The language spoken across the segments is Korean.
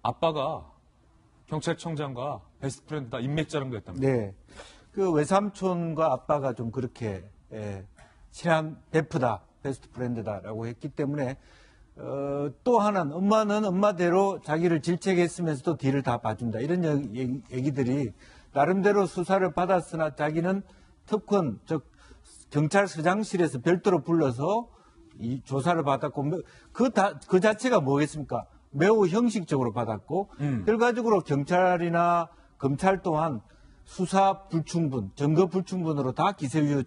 아빠가 경찰청장과 베스트 프렌드다 인맥자랑도 했답니다. 네. 그 외삼촌과 아빠가 좀 그렇게 친한 베프다, 베스트 프렌드다라고 했기 때문에 또 하나는 엄마는 엄마대로 자기를 질책했으면서도 뒤를 다 봐준다. 이런 얘기들이 나름대로 수사를 받았으나 자기는 특권, 즉 경찰서장실에서 별도로 불러서 이 조사를 받았고 그 자체가 뭐겠습니까? 매우 형식적으로 받았고 결과적으로 경찰이나 검찰 또한 수사 불충분, 증거 불충분으로 다 기소유예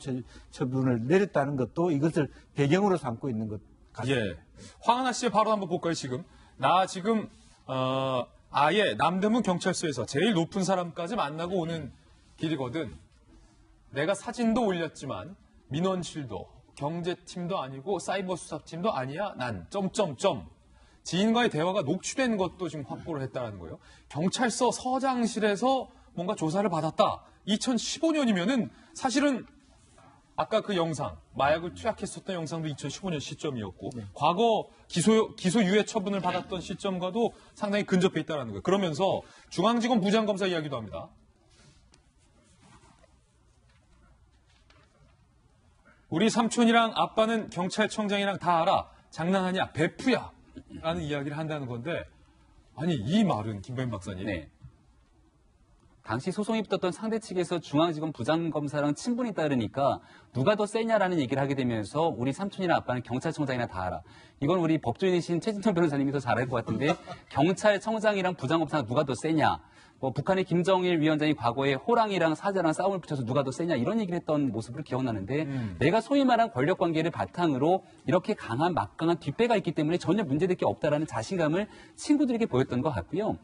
처분을 내렸다는 것도 이것을 배경으로 삼고 있는 것 같습니다. 예. 황하나 씨의 발언 한번 볼까요, 지금? 나 지금, 아예 남대문 경찰서에서 제일 높은 사람까지 만나고 오는 길이거든. 내가 사진도 올렸지만, 민원실도, 경제팀도 아니고, 사이버 수사팀도 아니야, 난, 점점점. 지인과의 대화가 녹취된 것도 지금 확보를 했다는 거예요. 경찰서 서장실에서 뭔가 조사를 받았다. 2015년이면은 사실은 아까 그 영상, 마약을 투약했었던 영상도 2015년 시점이었고, 과거 기소유예 처분을 받았던 시점과도 상당히 근접해 있다는 거예요. 그러면서 중앙지검 부장검사 이야기도 합니다. 우리 삼촌이랑 아빠는 경찰청장이랑 다 알아. 장난하냐? 베프야. 라는 이야기를 한다는 건데, 아니, 이 말은 김범인 박사님. 네. 당시 소송이 붙었던 상대 측에서 중앙지검 부장검사랑 친분이 따르니까 누가 더 세냐라는 얘기를 하게 되면서 우리 삼촌이나 아빠는 경찰청장이나 다 알아. 이건 우리 법조인이신 최진통 변호사님이 더 잘 알 것 같은데 경찰청장이랑 부장검사가 누가 더 세냐. 뭐 북한의 김정일 위원장이 과거에 호랑이랑 사자랑 싸움을 붙여서 누가 더 세냐 이런 얘기를 했던 모습을 기억나는데 내가 소위 말한 권력관계를 바탕으로 이렇게 강한 막강한 뒷배가 있기 때문에 전혀 문제될 게 없다라는 자신감을 친구들에게 보였던 것 같고요.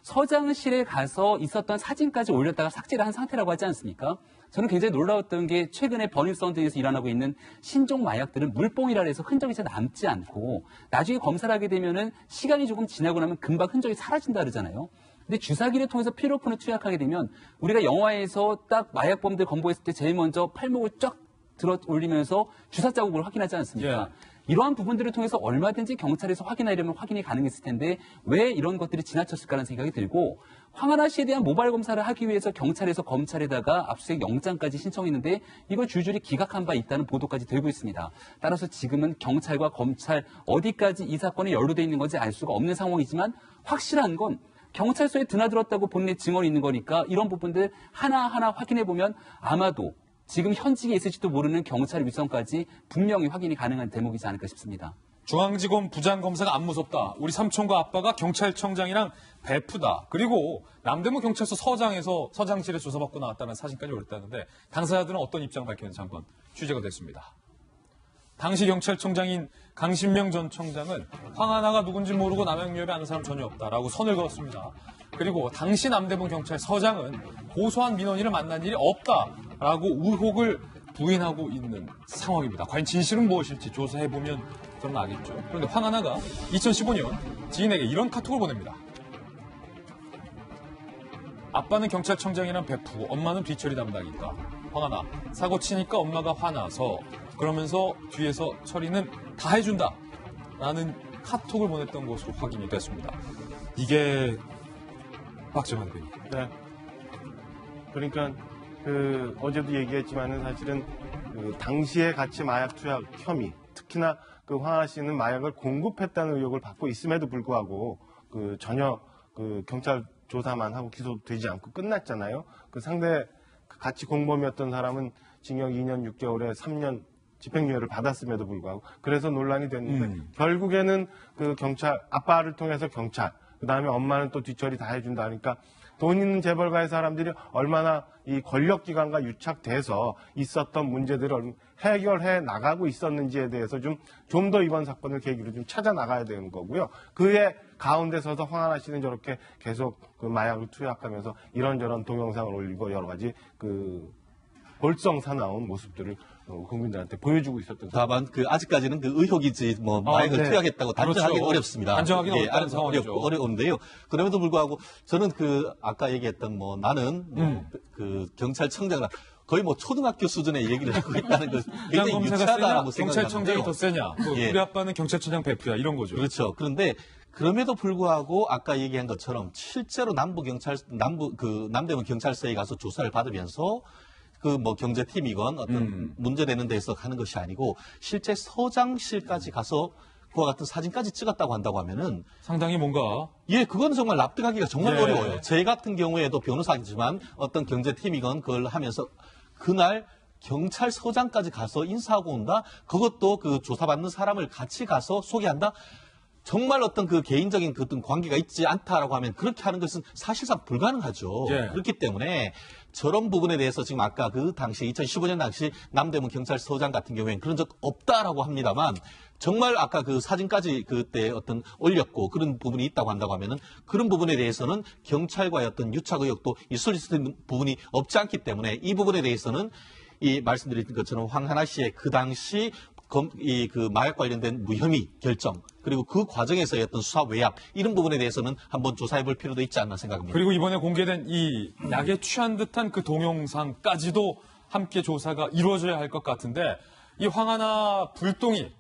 서장실에 가서 있었던 사진까지 올렸다가 삭제를 한 상태라고 하지 않습니까? 저는 굉장히 놀라웠던 게 최근에 버닝썬데이에서 일어나고 있는 신종 마약들은 물뽕이라 해서 흔적이 잘 남지 않고 나중에 검사를 하게 되면은 시간이 조금 지나고 나면 금방 흔적이 사라진다 그러잖아요. 근데 주사기를 통해서 피로폰을 투약하게 되면 우리가 영화에서 딱 마약범들 검거했을 때 제일 먼저 팔목을 쫙 들어 올리면서 주사 자국을 확인하지 않습니까? 이러한 부분들을 통해서 얼마든지 경찰에서 확인하려면 확인이 가능했을 텐데 왜 이런 것들이 지나쳤을까라는 생각이 들고 황하나 씨에 대한 모발 검사를 하기 위해서 경찰에서 검찰에다가 압수수색 영장까지 신청했는데 이걸 줄줄이 기각한 바 있다는 보도까지 들고 있습니다. 따라서 지금은 경찰과 검찰 어디까지 이 사건이 연루되어 있는 건지 알 수가 없는 상황이지만 확실한 건 경찰서에 드나들었다고 본인의 증언이 있는 거니까 이런 부분들 하나하나 확인해보면 아마도 지금 현직에 있을지도 모르는 경찰 위선까지 분명히 확인이 가능한 대목이지 않을까 싶습니다. 중앙지검 부장검사가 안 무섭다. 우리 삼촌과 아빠가 경찰청장이랑 베프다. 그리고 남대문 경찰서 서장실에 조사받고 나왔다는 사진까지 올렸다는데 당사자들은 어떤 입장을 밝혔는지 한번 취재가 됐습니다. 당시 경찰청장인 강신명 전 청장은 황하나가 누군지 모르고 남양유업에 아는 사람 전혀 없다라고 선을 그었습니다. 그리고 당시 남대문 경찰서장은 고소한 민원인을 만난 일이 없다라고 의혹을 부인하고 있는 상황입니다. 과연 진실은 무엇일지 조사해보면 드러나겠죠. 그런데 황하나가 2015년 지인에게 이런 카톡을 보냅니다. 아빠는 경찰청장이랑 베프, 엄마는 뒤처리 담당이니까. 황하나, 사고 치니까 엄마가 화나서 그러면서 뒤에서 처리는 다 해준다 라는 카톡을 보냈던 것으로 확인이 됐습니다. 이게 박정환 대변인. 네. 그러니까 어제도 얘기했지만은 사실은 당시에 같이 마약 투약 혐의, 특히나 황하나 씨는 마약을 공급했다는 의혹을 받고 있음에도 불구하고 전혀 경찰 조사만 하고 기소되지 않고 끝났잖아요. 상대 같이 공범이었던 사람은 징역 2년 6개월에 3년 집행유예를 받았음에도 불구하고 그래서 논란이 됐는데 결국에는 경찰 아빠를 통해서 경찰 그다음에 엄마는 또 뒤처리 다 해준다 하니까 돈 있는 재벌가의 사람들이 얼마나 이 권력기관과 유착돼서 있었던 문제들을 해결해 나가고 있었는지에 대해서 좀 더 이번 사건을 계기로 좀 찾아 나가야 되는 거고요. 그의 가운데 서서 황하나 씨는 저렇게 계속 마약을 투약하면서 이런저런 동영상을 올리고 여러 가지 볼썽사나운 모습들을 국민들한테 보여주고 있었던. 다만 아직까지는 의혹이지 마약을 투약했다고 단정하기 그렇죠. 어렵습니다. 단정하기는 어렵다는 상황이죠. 어려운데요. 그럼에도 불구하고 저는 아까 얘기했던 나는 경찰청장이라 거의 초등학교 수준의 얘기를 하고 있다는 것 굉장히 유치하다고 생각하는데요. 경찰청장이 더 세냐? 우리 아빠는 경찰청장 베프야 이런 거죠. 그렇죠. 그런데 그럼에도 불구하고 아까 얘기한 것처럼 실제로 남대문 경찰서에 가서 조사를 받으면서 그 뭐 경제팀이건 어떤 문제되는 데서 가는 것이 아니고 실제 서장실까지 가서 그와 같은 사진까지 찍었다고 한다고 하면은 상당히 뭔가 예, 그거는 정말 납득하기가 정말 예. 어려워요. 제 같은 경우에도 변호사이지만 어떤 경제팀이건 그걸 하면서 그날 경찰서장까지 가서 인사하고 온다? 그것도 그 조사받는 사람을 같이 가서 소개한다? 정말 어떤 그 개인적인 그 어떤 관계가 있지 않다라고 하면 그렇게 하는 것은 사실상 불가능하죠. 예. 그렇기 때문에 저런 부분에 대해서 지금 아까 그 당시 2015년 당시 남대문 경찰서장 같은 경우에는 그런 적 없다라고 합니다만 정말 아까 그 사진까지 그때 어떤 올렸고 그런 부분이 있다고 한다고 하면은 그런 부분에 대해서는 경찰과의 어떤 유착 의혹도 있을 수 있는 부분이 없지 않기 때문에 이 부분에 대해서는 이 말씀드린 것처럼 황하나 씨의 그 당시 그 마약 관련된 무혐의 결정 그리고 그 과정에서의 어떤 수사 외압 이런 부분에 대해서는 한번 조사해 볼 필요도 있지 않나 생각합니다. 그리고 이번에 공개된 이 약에 취한 듯한 그 동영상까지도 함께 조사가 이루어져야 할 것 같은데 이 황하나 불똥이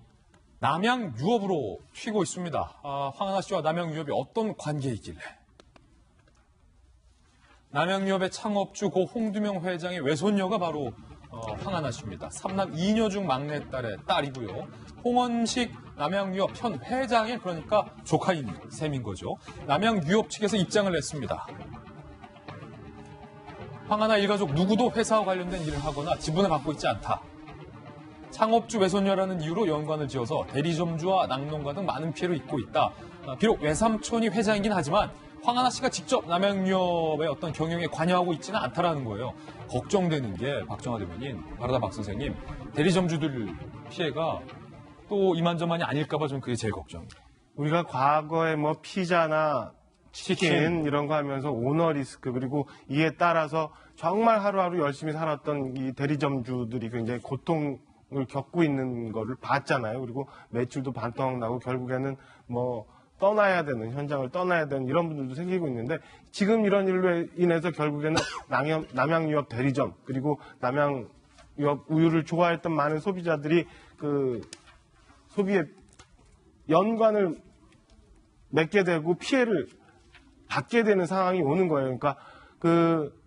남양 유업으로 튀고 있습니다. 황하나 씨와 남양 유업이 어떤 관계이길래? 남양 유업의 창업주 고 홍두명 회장의 외손녀가 바로 황하나 씨입니다. 3남 2녀 중 막내딸의 딸이고요. 홍원식 남양유업 현 회장의 그러니까 조카인 셈인 거죠. 남양유업 측에서 입장을 냈습니다. 황하나 일가족 누구도 회사와 관련된 일을 하거나 지분을 갖고 있지 않다. 창업주 외손녀라는 이유로 연관을 지어서 대리점주와 낙농가 등 많은 피해를 입고 있다. 비록 외삼촌이 회장이긴 하지만 황하나 씨가 직접 남양유업의 어떤 경영에 관여하고 있지는 않다라는 거예요. 걱정되는 게 박정화 대변인, 바로다 박 선생님, 대리점주들 피해가 또 이만저만이 아닐까 봐 좀 그게 제일 걱정이에요. 우리가 과거에 뭐 피자나 치킨 이런 거 하면서 오너 리스크 그리고 이에 따라서 정말 하루하루 열심히 살았던 이 대리점주들이 굉장히 고통을 겪고 있는 거를 봤잖아요. 그리고 매출도 반토막 나고 결국에는 뭐 떠나야 되는 현장을 떠나야 되는 이런 분들도 생기고 있는데 지금 이런 일로 인해서 결국에는 남양유업 대리점 그리고 남양유업 우유를 좋아했던 많은 소비자들이 그 소비에 연관을 맺게 되고 피해를 받게 되는 상황이 오는 거예요. 그러니까 그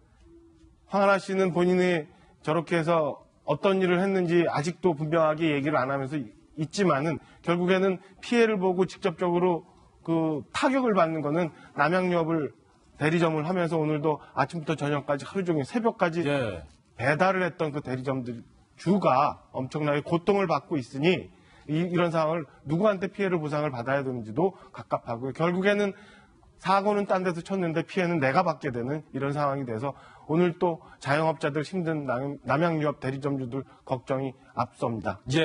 황하나 씨는 본인이 저렇게 해서 어떤 일을 했는지 아직도 분명하게 얘기를 안 하면서 있지만은 결국에는 피해를 보고 직접적으로 그 타격을 받는 거는 남양유업을 대리점을 하면서 오늘도 아침부터 저녁까지 하루 종일 새벽까지 예. 배달을 했던 그 대리점들 주가 엄청나게 고통을 받고 있으니 이런 상황을 누구한테 피해를 보상을 받아야 되는지도 갑갑하고요. 결국에는 사고는 딴 데서 쳤는데 피해는 내가 받게 되는 이런 상황이 돼서 오늘 또 자영업자들 힘든 남양유업 대리점주들 걱정이 앞섭니다. 예.